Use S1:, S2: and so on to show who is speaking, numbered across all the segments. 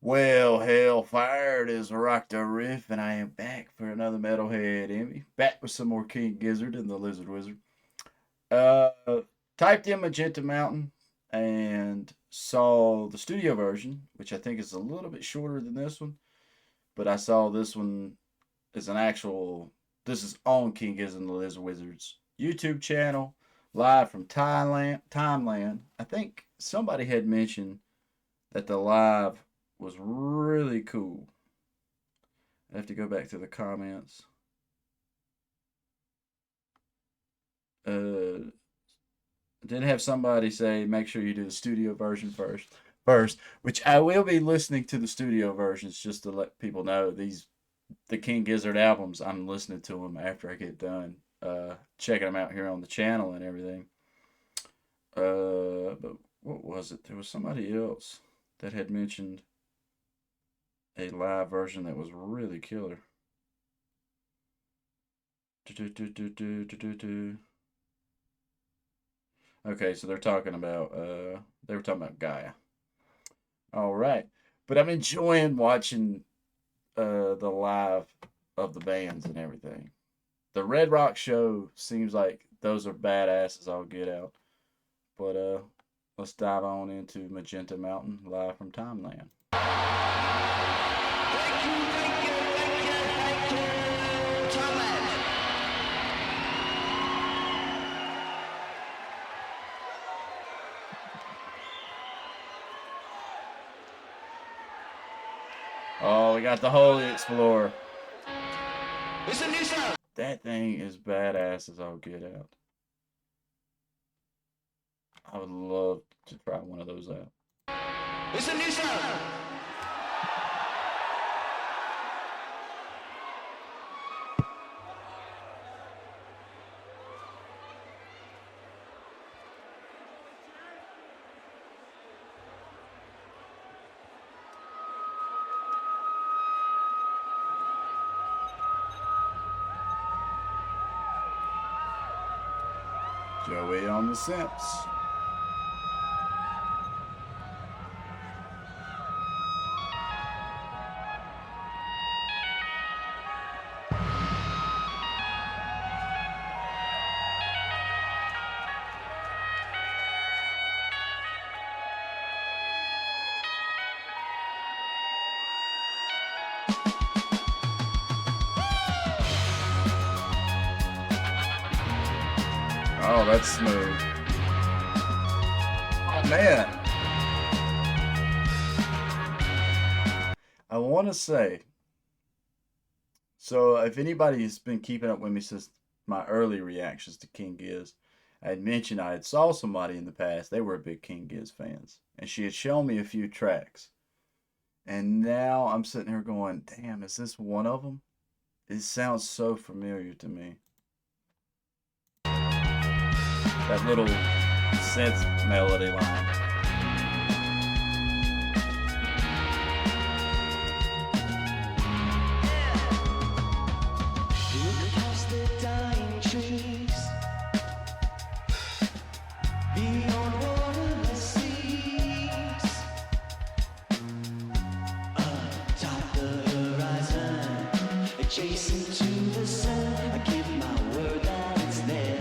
S1: Well, hellfire, it is RockdaRiff, and I am back for another Metalhead Envy. Back with some more King Gizzard and the Lizard Wizard. Uh, Typed in Magenta Mountain and saw the studio version, which I think is a little bit shorter than this one, but I saw this one is an actual. This is on King Gizzard and the Lizard Wizard's YouTube channel, live from Thailand. Timeland. I think somebody had mentioned that the live was really cool. I have to go back to the comments. Did have somebody say make sure you do the studio version first, which I will be listening to the studio versions just to let people know the King Gizzard albums. I'm listening to them after I get done checking them out here on the channel and everything. But what was it? There was somebody else that had mentioned a live version that was really killer. Okay, so they're talking about they were talking about Gaia. All right, but I'm enjoying watching the live of the bands and everything. The Red Rock show seems like those are badasses. I'll get out, but let's dive on into Magenta Mountain live from Timeland. Oh, we got the Holy Explorer. It's a new sound. That thing is badass as I'll get out. I would love to try one of those out. It's a new sound. Joey on the synths. Oh, that's smooth. Oh, man. I want to say, so if anybody has been keeping up with me since my early reactions to King Giz, I had mentioned I had saw somebody in the past. They were big King Giz fans. And she had shown me a few tracks. And now I'm sitting here going, damn, is this one of them? It sounds so familiar to me. That little synth melody line. Look past the dying trees, beyond waterless seas, atop the horizon, adjacent to the sun. I give my word that it's there.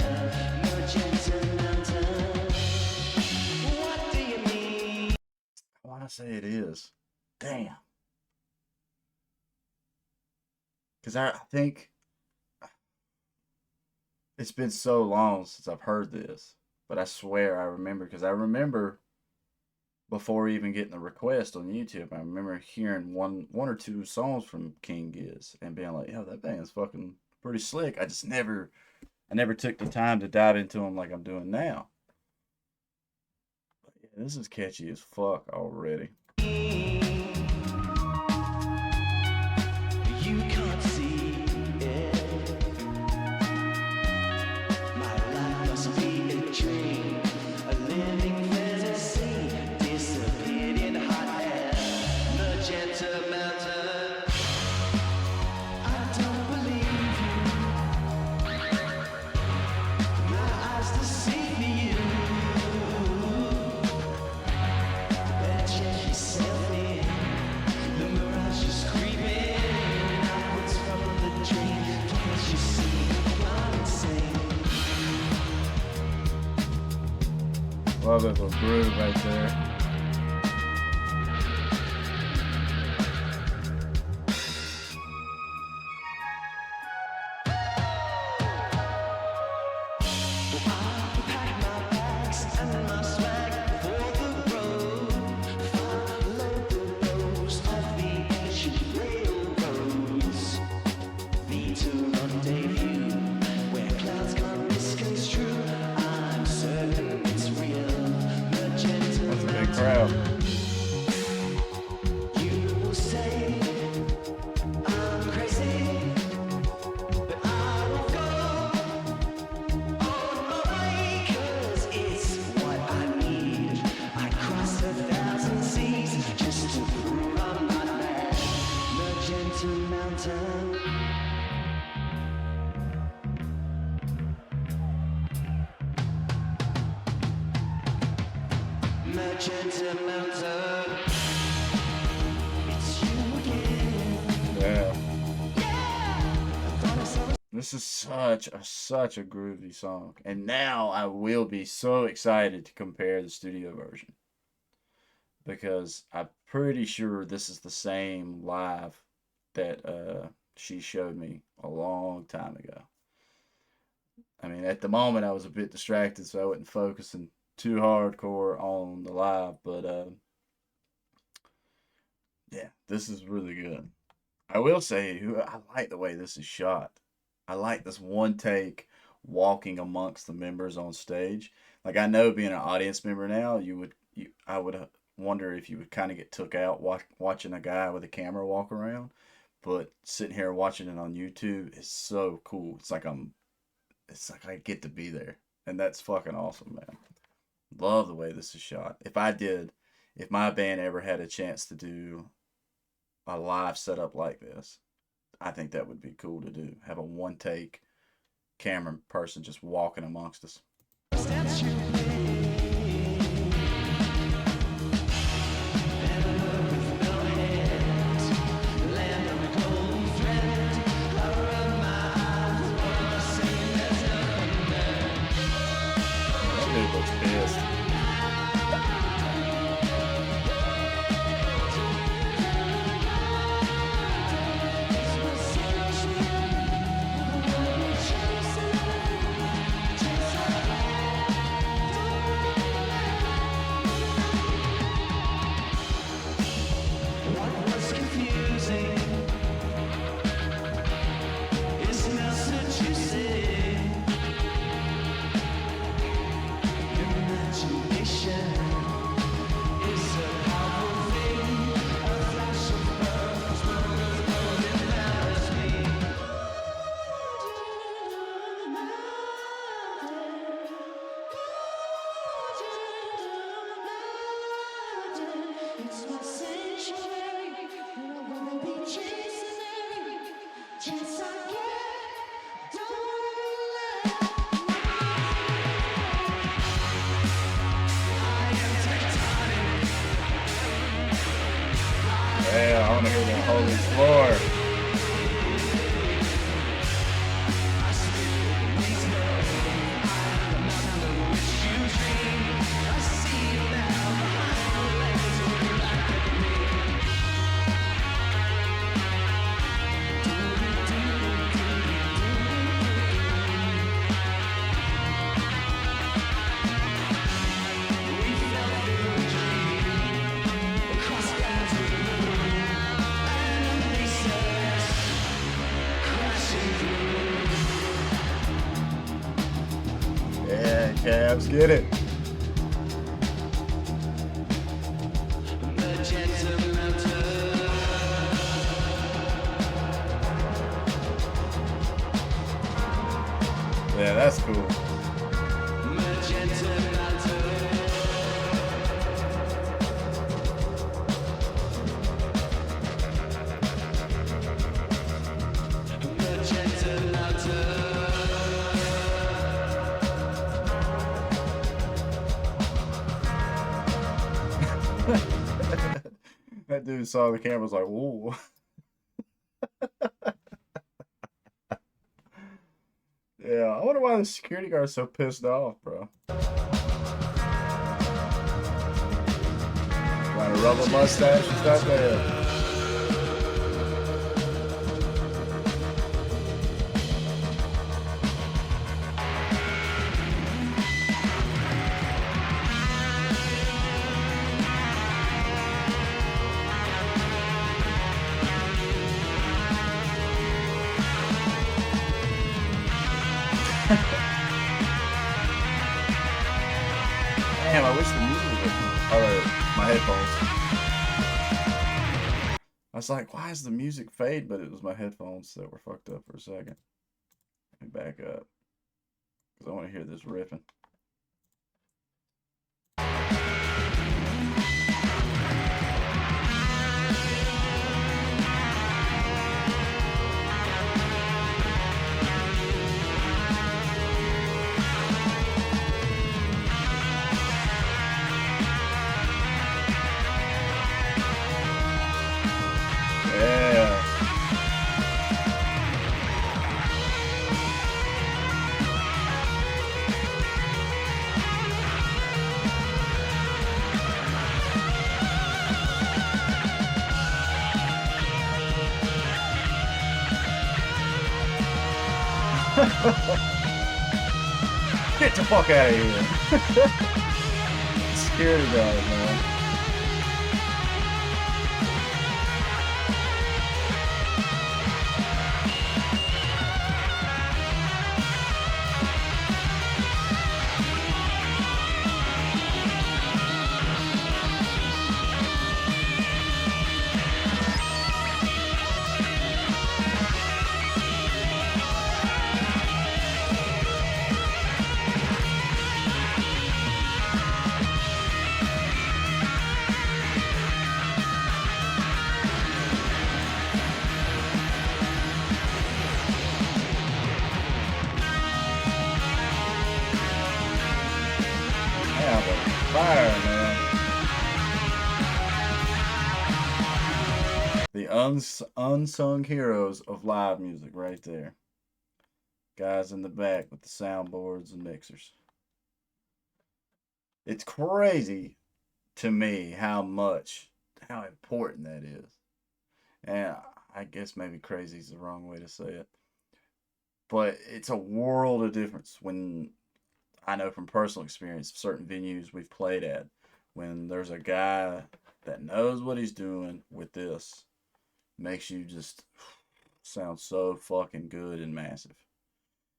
S1: I want to say it is. Damn. Because I think it's been so long since I've heard this. But I swear I remember. Because I remember before even getting the request on YouTube, I remember hearing one or two songs from King Giz and being like, yo, that band's fucking pretty slick. I never took the time to dive into them like I'm doing now. But yeah, this is catchy as fuck already. You can't see it. My life must be a dream, a living fantasy, disappeared in hot air, Magenta Mountain. I don't believe you. My eyes deceive you. Better check yourself. love that little groove right there. Crowd.
S2: You say I'm crazy, but I won't go on my way, 'cause it's what I need. I crossed 1,000 seas just to prove I'm not mad. Magenta Mountain. Magenta Mountain, it's you again.
S1: Yeah. This is such a groovy song. And now I will be so excited to compare the studio version. Because I'm pretty sure this is the same live that she showed me a long time ago. I mean, at the moment I was a bit distracted, so I wasn't focusing too hardcore on the live, but yeah, this is really good. I will say, I like the way this is shot. I like this one take walking amongst the members on stage. Like, I know being an audience member now, I would wonder if you would kind of get took out watching a guy with a camera walk around, but sitting here watching it on YouTube is so cool. It's like I get to be there, and that's fucking awesome, man. Love the way this is shot. If my band ever had a chance to do a live setup like this, I think that would be cool to do. Have a one take camera person just walking amongst us. That dude looks pissed. Yeah, I want to hear that holy floor. Yeah, Cavs, get it. Yeah, that's cool. That dude saw the camera was like, whoa. Yeah, I wonder why the security guard's so pissed off, bro. rubber mustache and stuff there. Damn, I wish the music was my headphones. I was like, why is the music fade? But it was my headphones that were fucked up for a second. Let me back up. Because I want to hear this riffing. Yeah. Get the fuck out of here. Scared of guys, man. Yeah, but fire, man. The unsung heroes of live music right there. Guys in the back with the soundboards and mixers. It's crazy to me how important that is. And I guess maybe crazy is the wrong way to say it. But it's a world of difference when I know from personal experience, certain venues we've played at, when there's a guy that knows what he's doing with this, makes you just sound so fucking good and massive.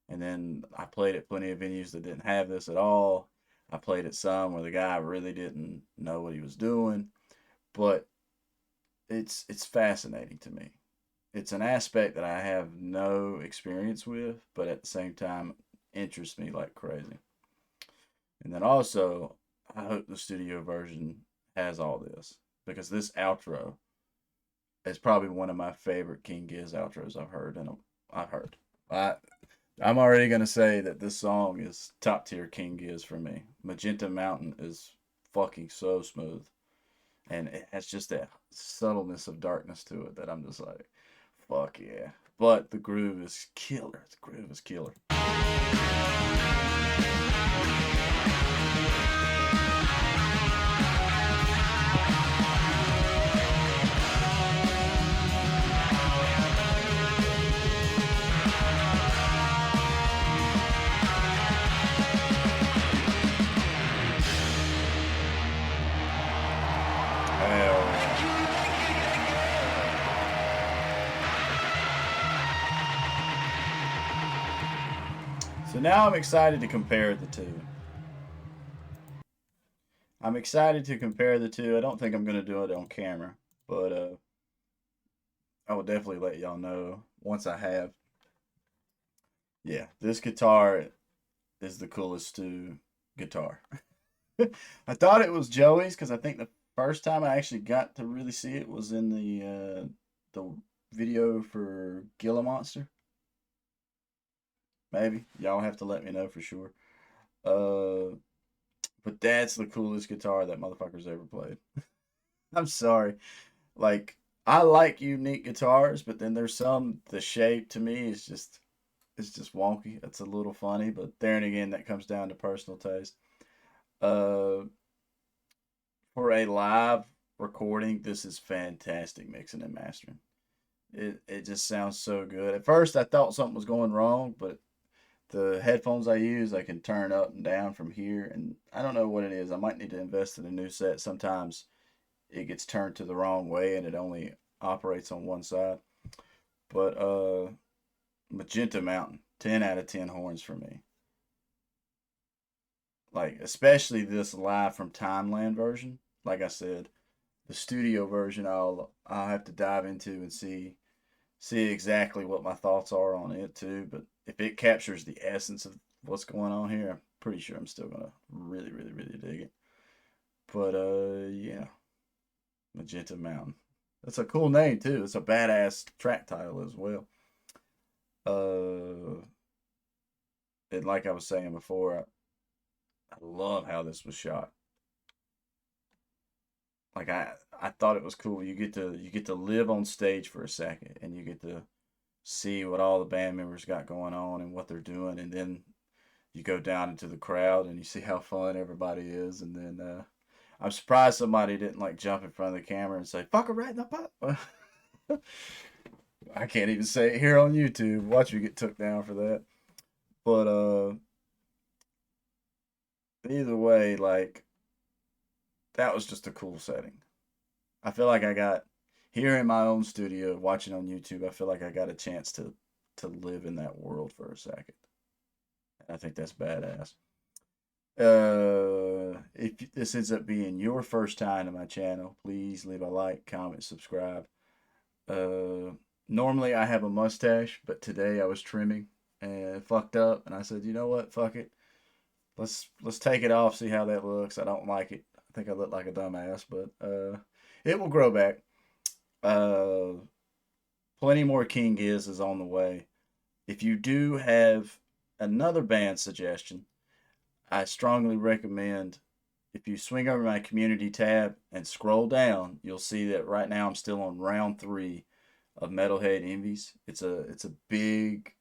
S1: And then I played at plenty of venues that didn't have this at all. I played at some where the guy really didn't know what he was doing, but it's fascinating to me. It's an aspect that I have no experience with, but at the same time interests me like crazy. And then also, I hope the studio version has all this because this outro is probably one of my favorite King Giz outros I've heard. I, I'm already gonna say that this song is top tier King Giz for me. Magenta Mountain is fucking so smooth, and it has just that subtleness of darkness to it that I'm just like, fuck yeah. But the groove is killer. The groove is killer. Hell yeah. So now I'm excited to compare the two. I'm excited to compare the two. I don't think I'm gonna do it on camera, but I will definitely let y'all know once I have. Yeah, this guitar is the coolest Stu guitar. I thought it was Joey's because I think the first time I actually got to really see it was in the video for Gila Monster. Maybe y'all have to let me know for sure. Uh, but that's the coolest guitar that motherfucker's ever played. I'm sorry. Like I like unique guitars, but then there's some the shape to me is just it's just wonky. It's a little funny, but there and again that comes down to personal taste. Uh, for a live recording, this is fantastic mixing and mastering. It just sounds so good. At first, I thought something was going wrong, but the headphones I use, I can turn up and down from here, and I don't know what it is. I might need to invest in a new set. Sometimes it gets turned to the wrong way and it only operates on one side. But Magenta Mountain, 10 out of 10 horns for me. Like especially this live from Timeland version. Like I said, the studio version I'll have to dive into and see exactly what my thoughts are on it too. But if it captures the essence of what's going on here, I'm pretty sure I'm still gonna really, really, really dig it. But yeah, Magenta Mountain. That's a cool name too. It's a badass track title as well. Uh, and like I was saying before, I love how this was shot. Like I thought it was cool. You get to live on stage for a second, and you get to see what all the band members got going on and what they're doing, and then you go down into the crowd and you see how fun everybody is, and then I'm surprised somebody didn't like jump in front of the camera and say "fuck her right in the butt." I can't even say it here on YouTube. Watch you get took down for that. But either way, like that was just a cool setting. I feel like I got here in my own studio watching on YouTube. I feel like I got a chance to live in that world for a second. I think that's badass. If this ends up being your first time to my channel, please leave a like, comment, subscribe. Uh, Normally I have a mustache, but today I was trimming and it fucked up, and I said, you know what, fuck it. Let's take it off, see how that looks. I don't like it. I think I look like a dumbass, but it will grow back. Uh, Plenty more King Giz is on the way. If you do have another band suggestion, I strongly recommend if you swing over my community tab and scroll down, you'll see that right now I'm still on round 3 of Metalhead Envies. It's a big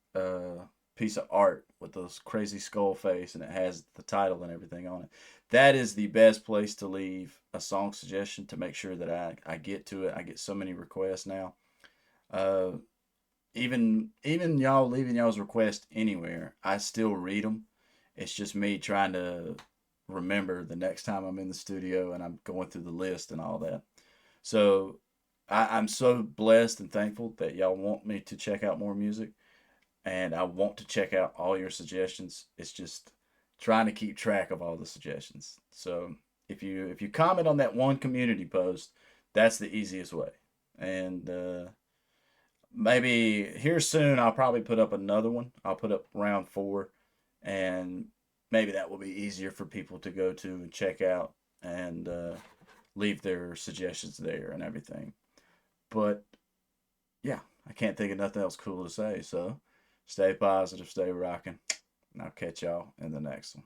S1: piece of art with this crazy skull face, and it has the title and everything on it. That is the best place to leave a song suggestion to make sure that I get to it. I get so many requests now. Uh, even y'all leaving y'all's request anywhere, I still read them. It's just me trying to remember the next time I'm in the studio and I'm going through the list and all that. So I'm so blessed and thankful that y'all want me to check out more music, and I want to check out all your suggestions. It's just trying to keep track of all the suggestions. So if you comment on that one community post, that's the easiest way. And maybe here soon I'll probably put up another one. I'll put up round 4, and maybe that will be easier for people to go to and check out and leave their suggestions there and everything. But yeah, I can't think of nothing else cool to say. So stay positive, stay rocking, and I'll catch y'all in the next one.